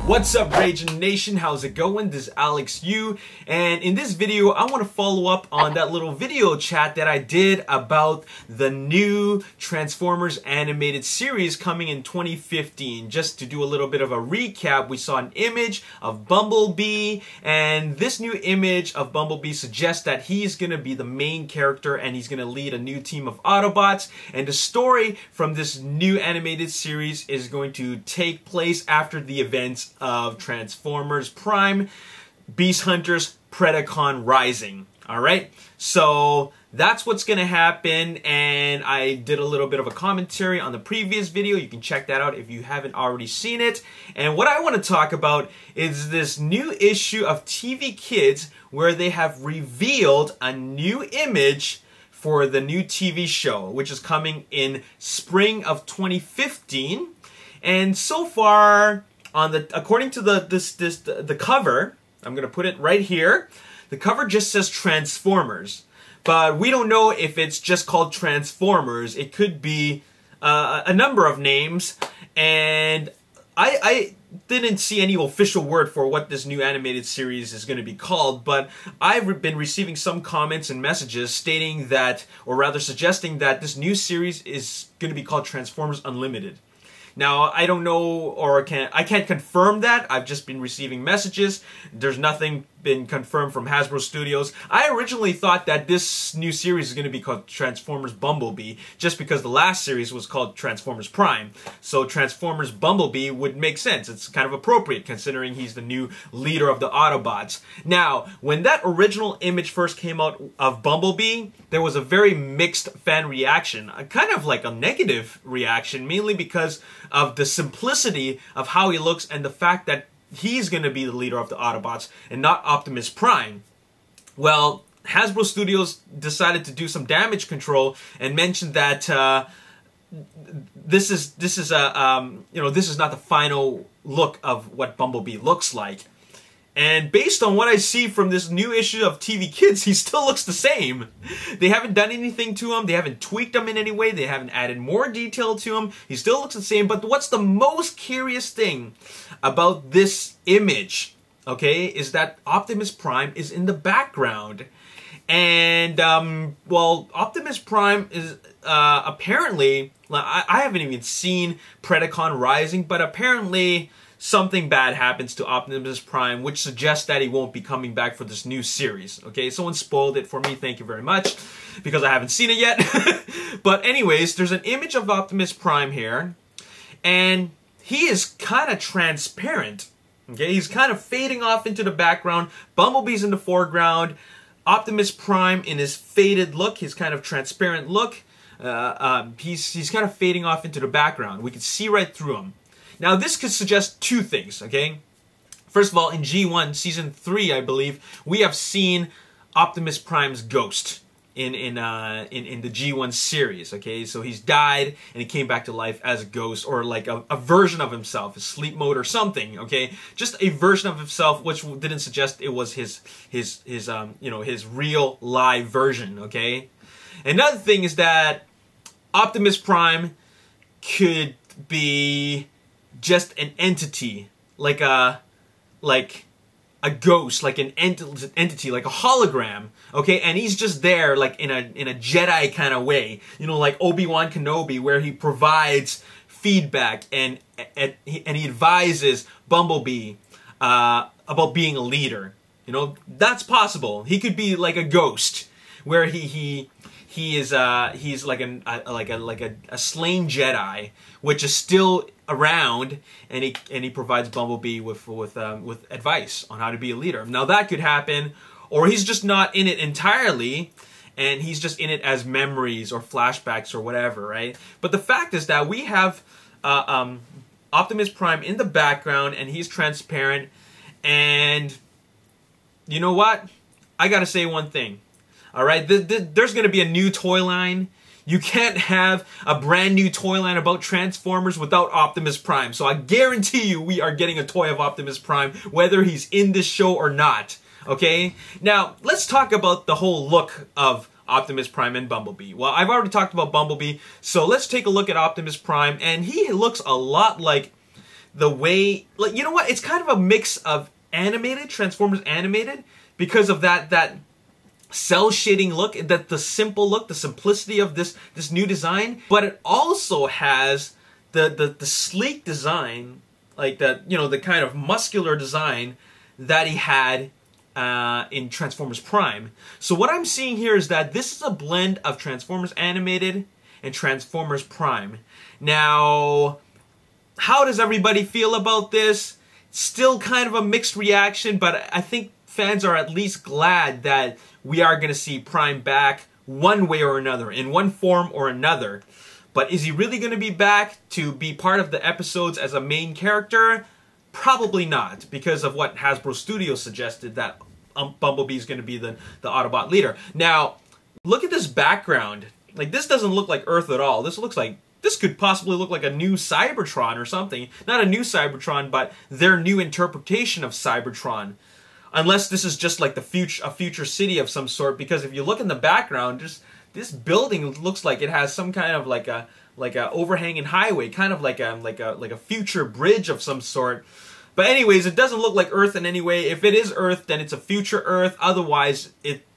What's up, Ragin Nation? How's it going? This is Alex Yu, and in this video I want to follow up on that little video chat that I did about the new Transformers animated series coming in 2015. Just to do a little bit of a recap, we saw an image of Bumblebee, and this new image of Bumblebee suggests that he's going to be the main character and he's going to lead a new team of Autobots, and the story from this new animated series is going to take place after the events of Transformers Prime, Beast Hunters, Predacon Rising. Alright, so that's what's gonna happen, and I did a little bit of a commentary on the previous video. You can check that out if you haven't already seen it. And what I want to talk about is this new issue of TV Kids where they have revealed a new image for the new TV show, which is coming in spring of 2015. And so far, according to the cover, I'm gonna put it right here. The cover just says Transformers, but we don't know if it's just called Transformers. It could be a number of names, and I didn't see any official word for what this new animated series is going to be called, but I've been receiving some comments and messages stating that, or rather suggesting that this new series is going to be called Transformers Unlimited. Now, I don't know, or I can't confirm that. I've just been receiving messages. There's nothing been confirmed from Hasbro Studios. I originally thought that this new series is going to be called Transformers Bumblebee, just because the last series was called Transformers Prime. So Transformers Bumblebee would make sense. It's kind of appropriate considering he's the new leader of the Autobots. Now, when that original image first came out of Bumblebee, there was a very mixed fan reaction, kind of like a negative reaction, mainly because of the simplicity of how he looks and the fact that he's going to be the leader of the Autobots and not Optimus Prime. Well, Hasbro Studios decided to do some damage control and mentioned that this is not the final look of what Bumblebee looks like. And based on what I see from this new issue of TV Kids, he still looks the same. They haven't done anything to him. They haven't tweaked him in any way. They haven't added more detail to him. He still looks the same. But what's the most curious thing about this image, okay, is that Optimus Prime is in the background. And, well, Optimus Prime is apparently, I haven't even seen Predacon Rising, but apparently something bad happens to Optimus Prime, which suggests that he won't be coming back for this new series. Okay, someone spoiled it for me, thank you very much, because I haven't seen it yet. But anyways, there's an image of Optimus Prime here, and he is kind of transparent. Okay, he's kind of fading off into the background. Bumblebee's in the foreground. Optimus Prime in his faded look, his kind of transparent look, he's kind of fading off into the background. We can see right through him. Now, this could suggest two things, okay? First of all, in G1, Season 3, I believe, we have seen Optimus Prime's ghost in the G1 series, okay? So he's died, and he came back to life as a ghost, or like a version of himself, a sleep mode or something, okay? Just a version of himself, which didn't suggest it was his real live version, okay? Another thing is that Optimus Prime could be just an entity, like a ghost, like an entity, like a hologram, okay? And he's just there, like in a Jedi kind of way, you know, like Obi-Wan Kenobi, where he provides feedback and he advises Bumblebee about being a leader. You know, that's possible. He could be like a ghost, where he's like a slain Jedi, which is still around, and he provides Bumblebee with advice on how to be a leader. Now that could happen, or he's just not in it entirely, and he's just in it as memories or flashbacks or whatever, right? But the fact is that we have Optimus Prime in the background, and he's transparent. And you know what? I gotta say one thing. All right, there's going to be a new toy line. You can't have a brand new toy line about Transformers without Optimus Prime. So I guarantee you we are getting a toy of Optimus Prime, whether he's in this show or not. Okay? Now, let's talk about the whole look of Optimus Prime and Bumblebee. Well, I've already talked about Bumblebee, so let's take a look at Optimus Prime, and he looks a lot like the way, like, you know what? It's kind of a mix of animated, Transformers animated, because of that cell shading look, that the simple look, the simplicity of this new design. But it also has the sleek design, like that, you know, the kind of muscular design that he had in Transformers Prime. So what I'm seeing here is that this is a blend of Transformers Animated and Transformers Prime. Now, how does everybody feel about this? Still kind of a mixed reaction, but I think fans are at least glad that we are going to see Prime back one way or another, in one form or another. But is he really going to be back to be part of the episodes as a main character? Probably not, because of what Hasbro Studios suggested, that Bumblebee is going to be the Autobot leader. Now, look at this background. Like, this doesn't look like Earth at all. This looks like, this could possibly look like a new Cybertron or something. Not a new Cybertron, but their new interpretation of Cybertron. Unless this is just like a future city of some sort, because if you look in the background, just this building looks like it has some kind of like a overhanging highway, kind of like a future bridge of some sort. But anyways, it doesn't look like Earth in any way. If it is Earth, then it's a future Earth. Otherwise,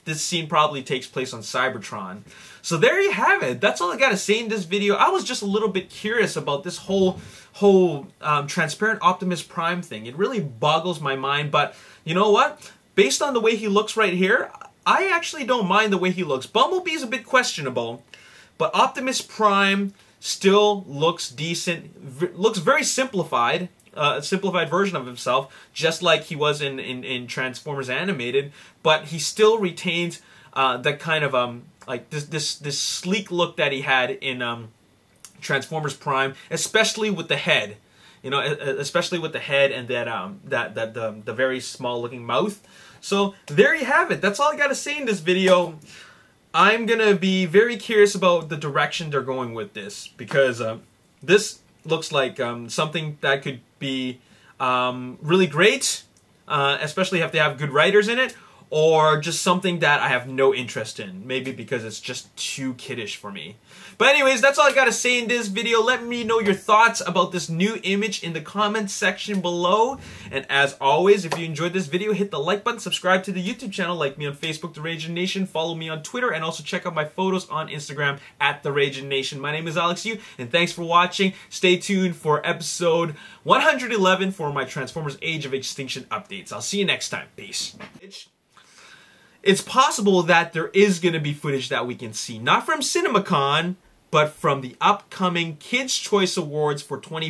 this scene probably takes place on Cybertron. So there you have it. That's all I gotta say in this video. I was just a little bit curious about this whole transparent Optimus Prime thing. It really boggles my mind, but you know what? Based on the way he looks right here, I actually don't mind the way he looks. Bumblebee's a bit questionable, but Optimus Prime still looks decent, looks very simplified, a simplified version of himself, just like he was in Transformers Animated, but he still retains that kind of like this sleek look that he had in Transformers Prime, especially with the head. You know, especially with the head and that the very small looking mouth. So there you have it. That's all I got to say in this video. I'm gonna be very curious about the direction they're going with this, because this looks like something that could be really great, especially if they have good writers in it, or just something that I have no interest in, maybe because it's just too kiddish for me. But anyways, that's all I gotta say in this video. Let me know your thoughts about this new image in the comments section below. And as always, if you enjoyed this video, hit the like button, subscribe to the YouTube channel, like me on Facebook, The Ragin Nation, follow me on Twitter, and also check out my photos on Instagram at The Ragin Nation. My name is Alex Yu, and thanks for watching. Stay tuned for episode 111 for my Transformers Age of Extinction updates. I'll see you next time. Peace. It's possible that there is going to be footage that we can see, not from CinemaCon, but from the upcoming Kids' Choice Awards for 20